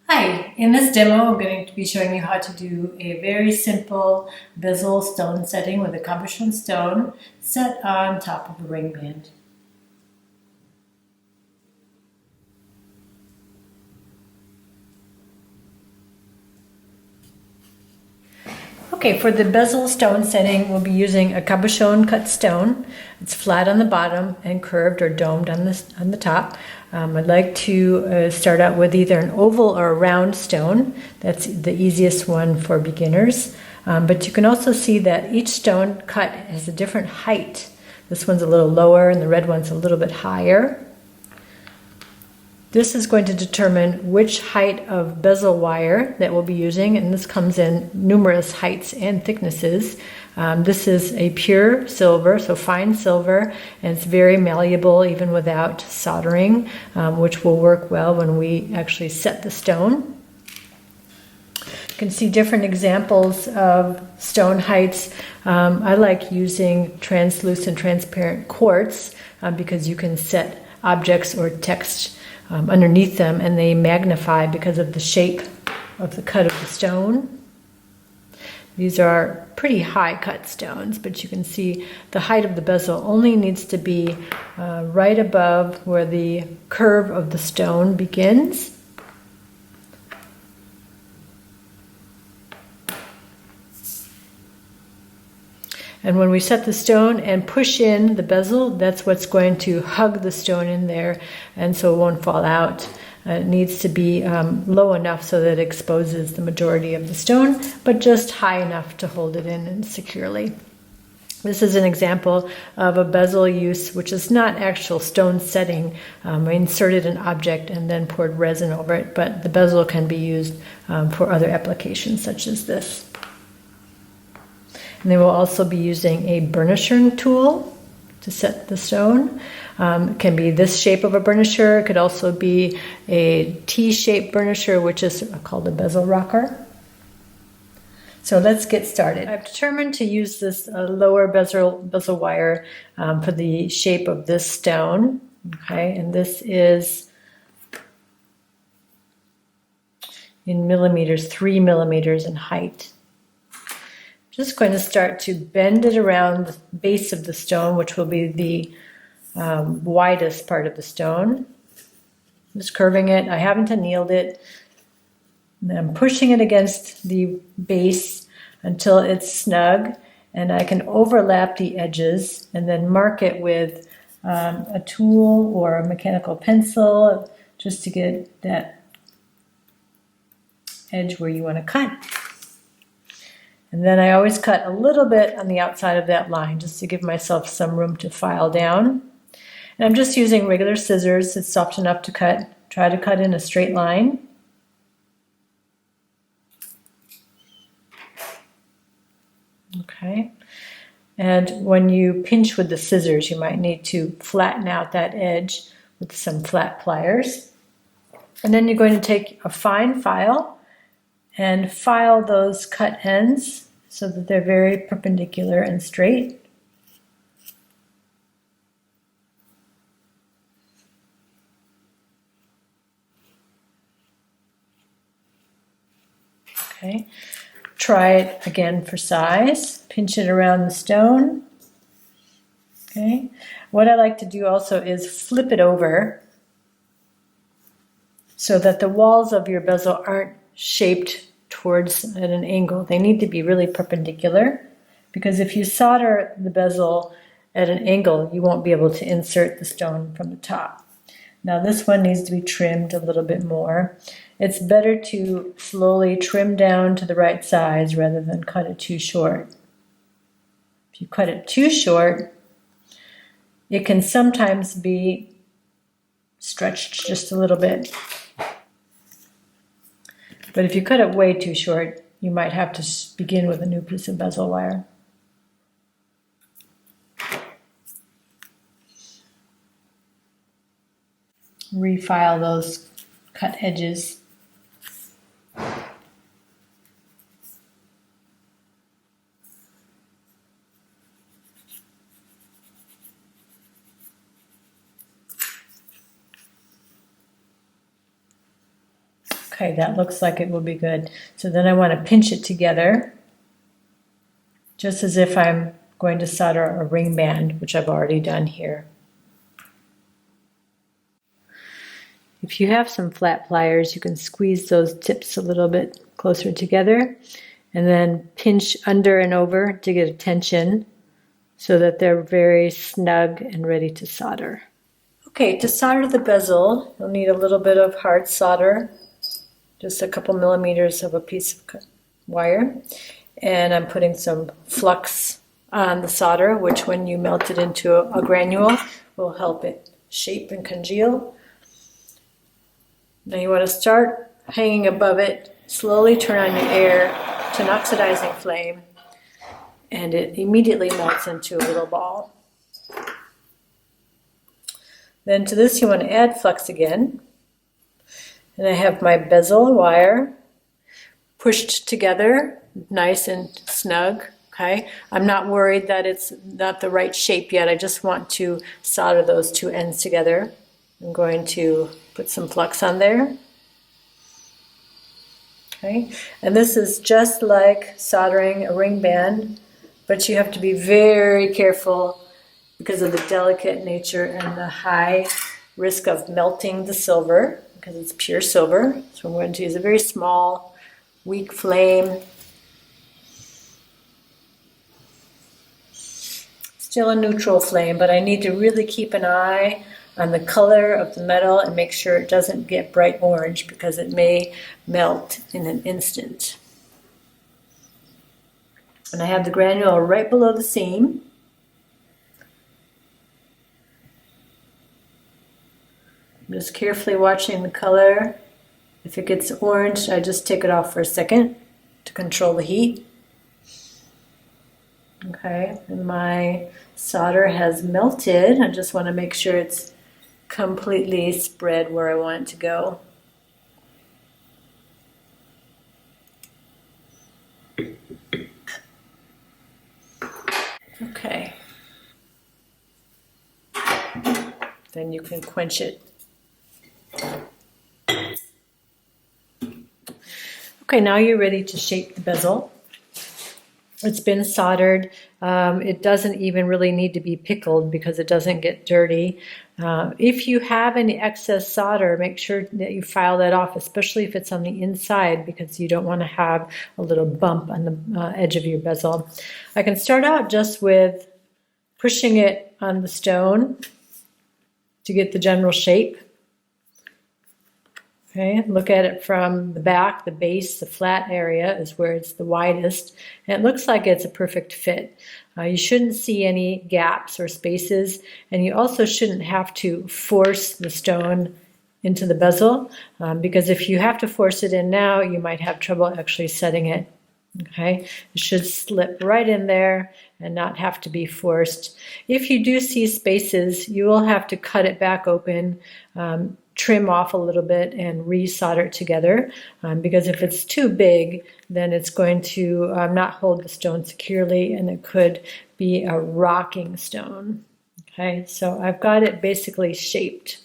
Hi, in this demo I'm going to be showing you how to do a very simple Bezel stone setting with a cabochon stone set on top of a ring band. Okay, for the bezel stone setting, we'll be using a cabochon cut stone. It's flat on the bottom and curved or domed on the top. I'd like to start out with either an oval or a round stone. That's the easiest one for beginners. But you can also see that each stone cut has a different height. This one's a little lower and the red one's a little bit higher. This is going to determine which height of bezel wire that we'll be using, and this comes in numerous heights and thicknesses. This is a pure silver, so fine silver, and it's very malleable even without soldering, which will work well when we actually set the stone. You can see different examples of stone heights. I like using translucent, transparent quartz because you can set objects or text underneath them and they magnify because of the shape of the cut of the stone. These are pretty high cut stones, but you can see the height of the bezel only needs to be right above where the curve of the stone begins. And when we set the stone and push in the bezel, that's what's going to hug the stone in there, and so it won't fall out. It needs to be low enough so that it exposes the majority of the stone, but just high enough to hold it in and securely. This is an example of a bezel use, which is not actual stone setting. I inserted an object and then poured resin over it, but the bezel can be used for other applications such as this. And they will also be using a burnisher tool to set the stone. It can be this shape of a burnisher. It could also be a T-shaped burnisher, which is called a bezel rocker. So let's get started. I've determined to use this lower bezel wire for the shape of this stone. Okay, and this is in millimeters, 3 millimeters in height. Just going to start to bend it around the base of the stone, which will be the widest part of the stone. Just curving it. I haven't annealed it. And I'm pushing it against the base until it's snug, and I can overlap the edges and then mark it with a tool or a mechanical pencil just to get that edge where you want to cut. And then I always cut a little bit on the outside of that line just to give myself some room to file down. And I'm just using regular scissors. It's soft enough to cut. Try to cut in a straight line. Okay. And when you pinch with the scissors, you might need to flatten out that edge with some flat pliers. And then you're going to take a fine file and file those cut ends so that they're very perpendicular and straight. Okay, try it again for size. Pinch it around the stone. Okay, what I like to do also is flip it over so that the walls of your bezel aren't shaped towards at an angle. They need to be really perpendicular, because if you solder the bezel at an angle, you won't be able to insert the stone from the top. Now this one needs to be trimmed a little bit more. It's better to slowly trim down to the right size rather than cut it too short. If you cut it too short, it can sometimes be stretched just a little bit. But if you cut it way too short, you might have to begin with a new piece of bezel wire. Refile those cut edges. Okay, that looks like it will be good. So then I want to pinch it together, just as if I'm going to solder a ring band, which I've already done here. If you have some flat pliers, you can squeeze those tips a little bit closer together and then pinch under and over to get a tension so that they're very snug and ready to solder. Okay, to solder the bezel, you'll need a little bit of hard solder, just a couple millimeters of a piece of wire. And I'm putting some flux on the solder, which when you melt it into a granule will help it shape and congeal. Now you want to start hanging above it, slowly turn on your air to an oxidizing flame, and it immediately melts into a little ball. Then to this you want to add flux again. And I have my bezel wire pushed together, nice and snug. Okay, I'm not worried that it's not the right shape yet. I just want to solder those two ends together. I'm going to put some flux on there. Okay, and this is just like soldering a ring band, but you have to be very careful because of the delicate nature and the high risk of melting the silver, because it's pure silver. So I'm going to use a very small, weak flame. Still a neutral flame, but I need to really keep an eye on the color of the metal and make sure it doesn't get bright orange, because it may melt in an instant. And I have the granule right below the seam. I'm just carefully watching the color. If it gets orange, I just take it off for a second to control the heat. Okay, and my solder has melted. I just want to make sure it's completely spread where I want it to go. Okay. Then you can quench it. Okay, now you're ready to shape the bezel. It's been soldered. It doesn't even really need to be pickled because it doesn't get dirty. If you have any excess solder, make sure that you file that off, especially if it's on the inside, because you don't want to have a little bump on the edge of your bezel. I can start out just with pushing it on the stone to get the general shape. Okay, look at it from the back, the base, the flat area is where it's the widest, and it looks like it's a perfect fit. You shouldn't see any gaps or spaces, and you also shouldn't have to force the stone into the bezel, because if you have to force it in now, you might have trouble actually setting it. Okay, it should slip right in there and not have to be forced. If you do see spaces, you will have to cut it back open, trim off a little bit and re-solder it together, because if it's too big, then it's going to not hold the stone securely, and it could be a rocking stone. Okay, so I've got it basically shaped.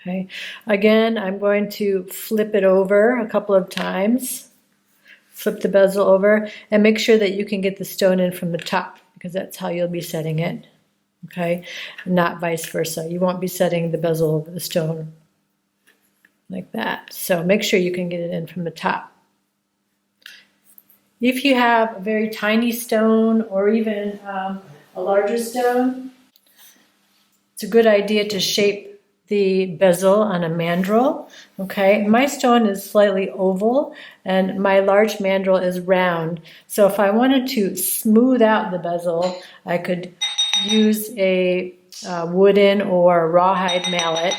Okay, again, I'm going to flip it over a couple of times. Flip the bezel over and make sure that you can get the stone in from the top, because that's how you'll be setting it. Okay, not vice versa. You won't be setting the bezel over the stone like that. So make sure you can get it in from the top. If you have a very tiny stone or even a larger stone, it's a good idea to shape the bezel on a mandrel. Okay, my stone is slightly oval and my large mandrel is round. So if I wanted to smooth out the bezel, I could use a wooden or rawhide mallet,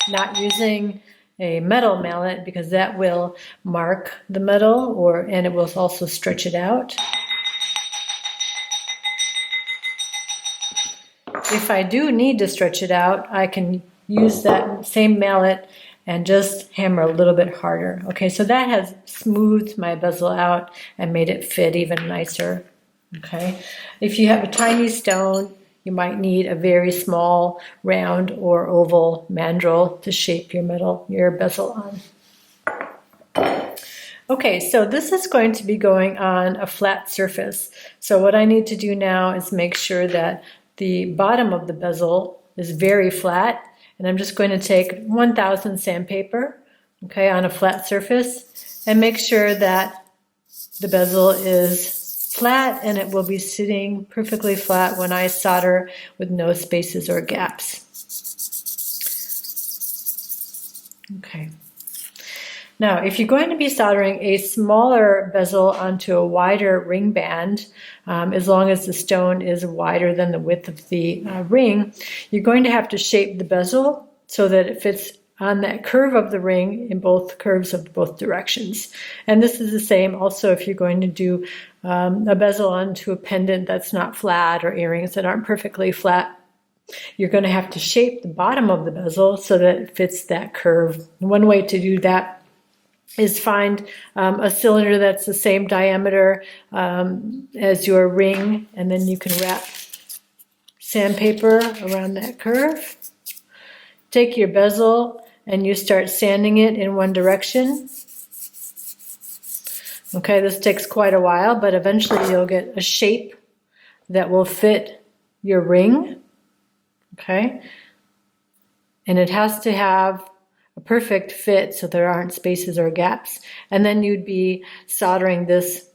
not using a metal mallet because that will mark the metal and it will also stretch it out. If I do need to stretch it out, I can use that same mallet and just hammer a little bit harder. Okay, so that has smoothed my bezel out and made it fit even nicer. Okay, if you have a tiny stone, you might need a very small round or oval mandrel to shape your bezel on. Okay, so this is going to be going on a flat surface. So what I need to do now is make sure that the bottom of the bezel is very flat, and I'm just going to take 1000 sandpaper, okay, on a flat surface, and make sure that the bezel is flat and it will be sitting perfectly flat when I solder with no spaces or gaps. Okay. Now, if you're going to be soldering a smaller bezel onto a wider ring band, as long as the stone is wider than the width of the ring, you're going to have to shape the bezel so that it fits on that curve of the ring in both curves of both directions. And this is the same also if you're going to do a bezel onto a pendant that's not flat or earrings that aren't perfectly flat. You're going to have to shape the bottom of the bezel so that it fits that curve. One way to do that is find a cylinder that's the same diameter as your ring, and then you can wrap sandpaper around that curve. Take your bezel and you start sanding it in one direction. Okay, this takes quite a while, but eventually you'll get a shape that will fit your ring. Okay, and it has to have a perfect fit so there aren't spaces or gaps. And then you'd be soldering this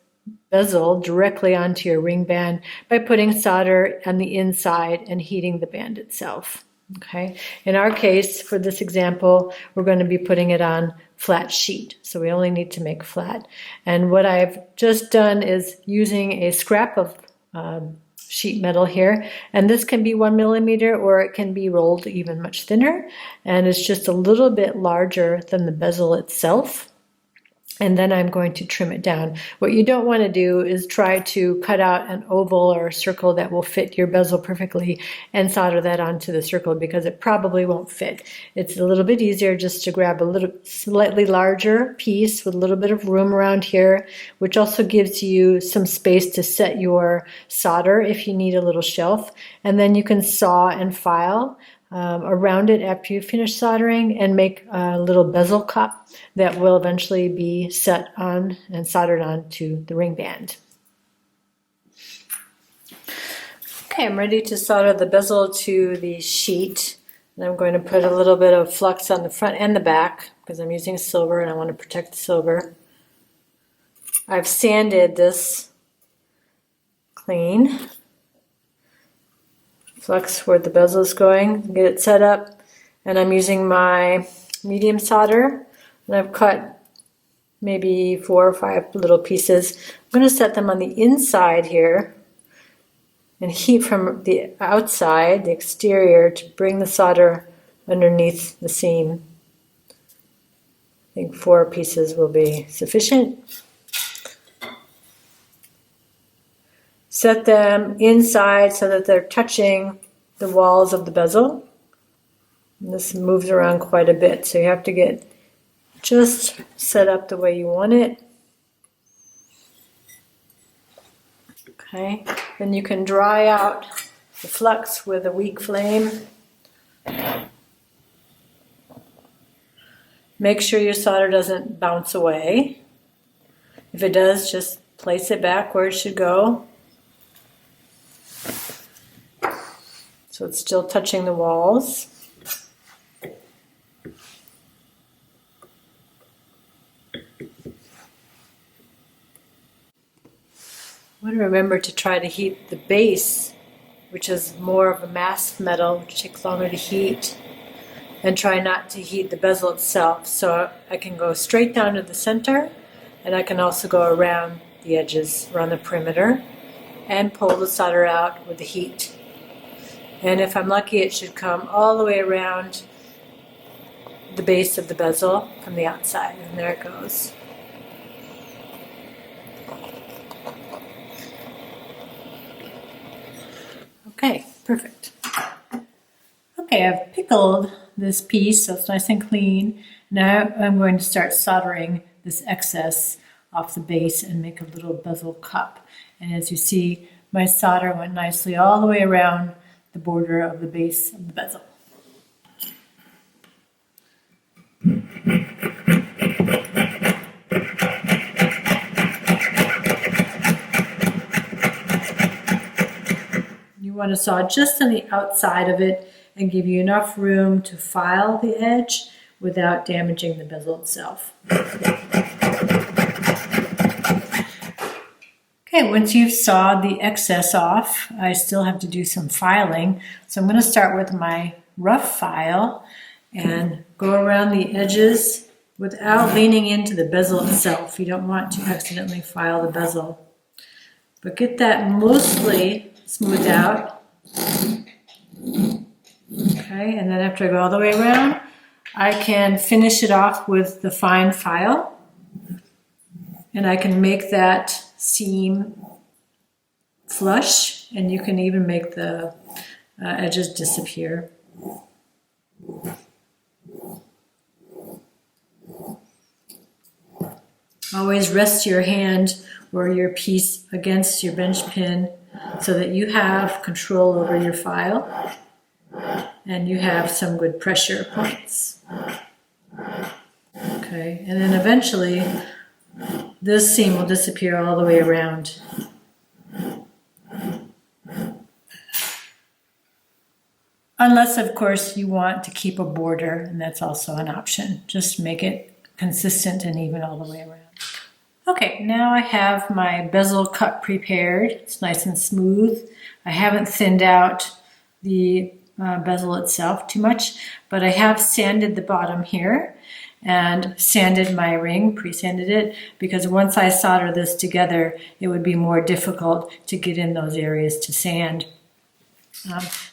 bezel directly onto your ring band by putting solder on the inside and heating the band itself. Okay. In our case, for this example, we're going to be putting it on flat sheet. So we only need to make flat. And what I've just done is using a scrap of sheet metal here, and this can be 1 millimeter or it can be rolled even much thinner, and it's just a little bit larger than the bezel itself. And then I'm going to trim it down. What you don't want to do is try to cut out an oval or a circle that will fit your bezel perfectly and solder that onto the circle, because it probably won't fit. It's a little bit easier just to grab a little slightly larger piece with a little bit of room around here, which also gives you some space to set your solder if you need a little shelf. And then you can saw and file around it after you finish soldering and make a little bezel cup that will eventually be set on and soldered onto the ring band. Okay, I'm ready to solder the bezel to the sheet, and I'm going to put a little bit of flux on the front and the back because I'm using silver and I want to protect the silver. I've sanded this clean. Flux where the bezel is going, get it set up, and I'm using my medium solder, and I've cut maybe 4 or 5 little pieces. I'm going to set them on the inside here and heat from the outside, the exterior, to bring the solder underneath the seam. I think 4 pieces will be sufficient. Set them inside so that they're touching the walls of the bezel. And this moves around quite a bit, so you have to get just set up the way you want it. Okay, then you can dry out the flux with a weak flame. Make sure your solder doesn't bounce away. If it does, just place it back where it should go. So it's still touching the walls. I want to remember to try to heat the base, which is more of a mass metal, which takes longer to heat, and try not to heat the bezel itself. So I can go straight down to the center, and I can also go around the edges, around the perimeter, and pull the solder out with the heat. And if I'm lucky, it should come all the way around the base of the bezel from the outside. And there it goes. Okay, perfect. Okay, I've pickled this piece so it's nice and clean. Now I'm going to start soldering this excess off the base and make a little bezel cup. And as you see, my solder went nicely all the way around the border of the base of the bezel. You want to saw just on the outside of it and give you enough room to file the edge without damaging the bezel itself. Okay, once you've sawed the excess off, I still have to do some filing. So I'm going to start with my rough file and go around the edges without leaning into the bezel itself. You don't want to accidentally file the bezel. But get that mostly smoothed out. Okay, and then after I go all the way around, I can finish it off with the fine file. And I can make that seam flush, and you can even make the edges disappear. Always rest your hand or your piece against your bench pin so that you have control over your file and you have some good pressure points. Okay, and then eventually this seam will disappear all the way around. Unless, of course, you want to keep a border, and that's also an option. Just make it consistent and even all the way around. Okay, now I have my bezel cut prepared. It's nice and smooth. I haven't thinned out the bezel itself too much, but I have sanded the bottom here and sanded my ring, pre-sanded it, because once I solder this together, it would be more difficult to get in those areas to sand.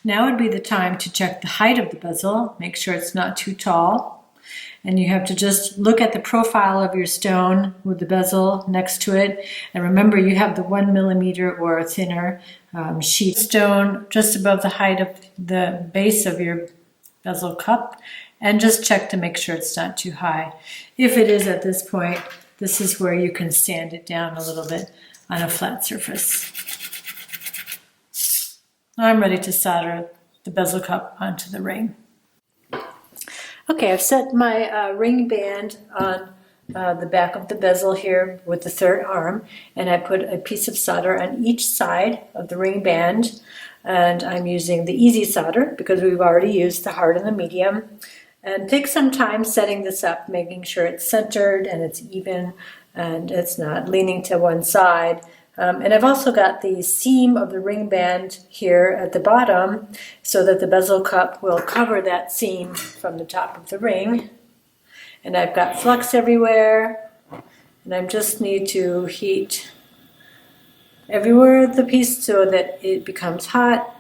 Now would be the time to check the height of the bezel, make sure it's not too tall. And you have to just look at the profile of your stone with the bezel next to it. And remember, you have the 1 millimeter or thinner sheet stone just above the height of the base of your bezel cup. And just check to make sure it's not too high. If it is at this point, this is where you can sand it down a little bit on a flat surface. I'm ready to solder the bezel cup onto the ring. Okay, I've set my ring band on the back of the bezel here with the third arm, and I put a piece of solder on each side of the ring band, and I'm using the easy solder because we've already used the hard and the medium. And take some time setting this up, making sure it's centered and it's even and it's not leaning to one side. And I've also got the seam of the ring band here at the bottom so that the bezel cup will cover that seam from the top of the ring. And I've got flux everywhere, and I just need to heat everywhere the piece so that it becomes hot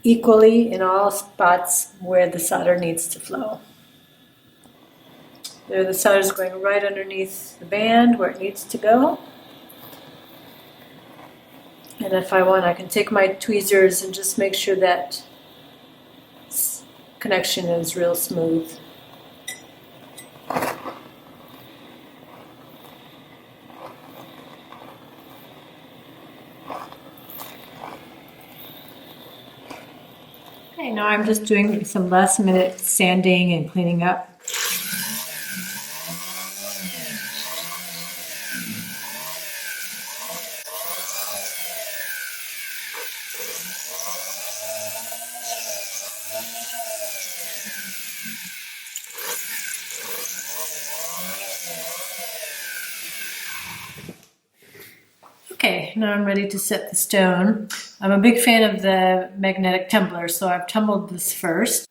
equally in all spots where the solder needs to flow. There, the solder is going right underneath the band where it needs to go. And if I want, I can take my tweezers and just make sure that connection is real smooth. Okay, now I'm just doing some last minute sanding and cleaning up. Okay, now I'm ready to set the stone. I'm a big fan of the magnetic tumbler, so I've tumbled this first.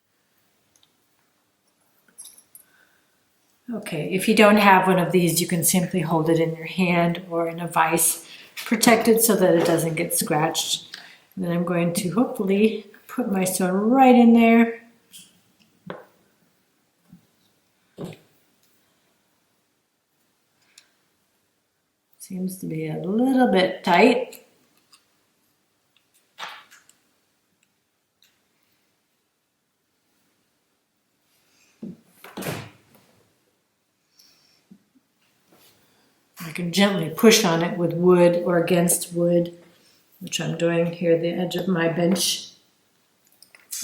Okay, if you don't have one of these, you can simply hold it in your hand or in a vise, protected so that it doesn't get scratched. And then I'm going to hopefully put my stone right in there. Seems to be a little bit tight. I can gently push on it with wood or against wood, which I'm doing here at the edge of my bench.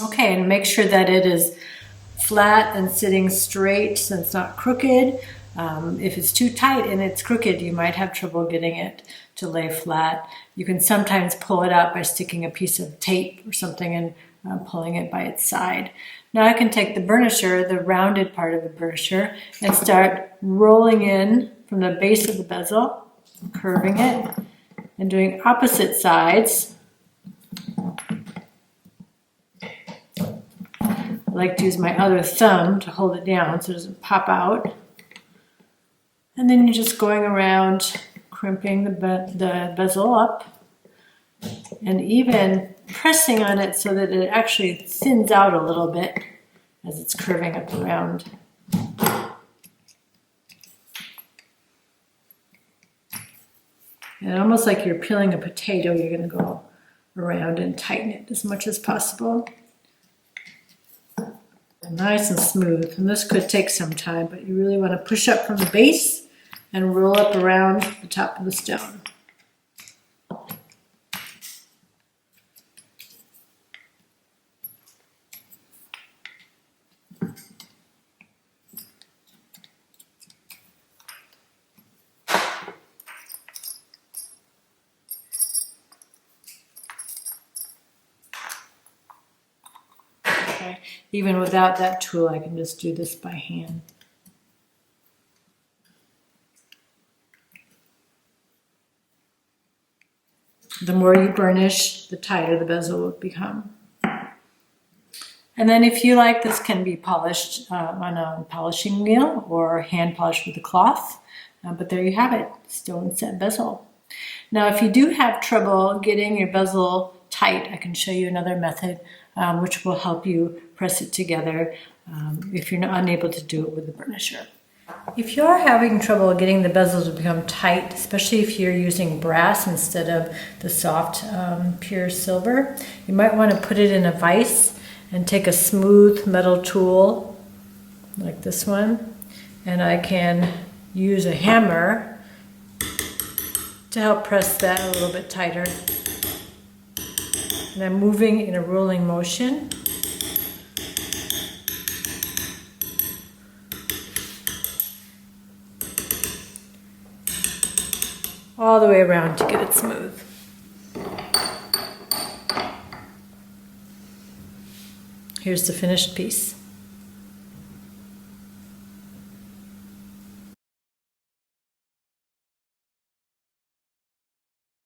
Okay, and make sure that it is flat and sitting straight so it's not crooked. If it's too tight and it's crooked, you might have trouble getting it to lay flat. You can sometimes pull it out by sticking a piece of tape or something and pulling it by its side. Now I can take the burnisher, the rounded part of the burnisher, and start rolling in from the base of the bezel, curving it, and doing opposite sides. I like to use my other thumb to hold it down so it doesn't pop out. And then you're just going around crimping the bezel up and even pressing on it so that it actually thins out a little bit as it's curving up around. And almost like you're peeling a potato, you're going to go around and tighten it as much as possible. Nice and smooth, and this could take some time, but you really want to push up from the base and roll up around the top of the stone. Okay. Even without that tool, I can just do this by hand. The more you burnish, the tighter the bezel will become. And then if you like, this can be polished on a polishing wheel or hand polished with a cloth. But there you have it, stone set bezel. Now if you do have trouble getting your bezel tight, I can show you another method which will help you press it together if you're unable to do it with the burnisher. If you're having trouble getting the bezels to become tight, especially if you're using brass instead of the soft pure silver, you might want to put it in a vise and take a smooth metal tool like this one, and I can use a hammer to help press that a little bit tighter. And I'm moving in a rolling motion. All the way around to get it smooth. Here's the finished piece.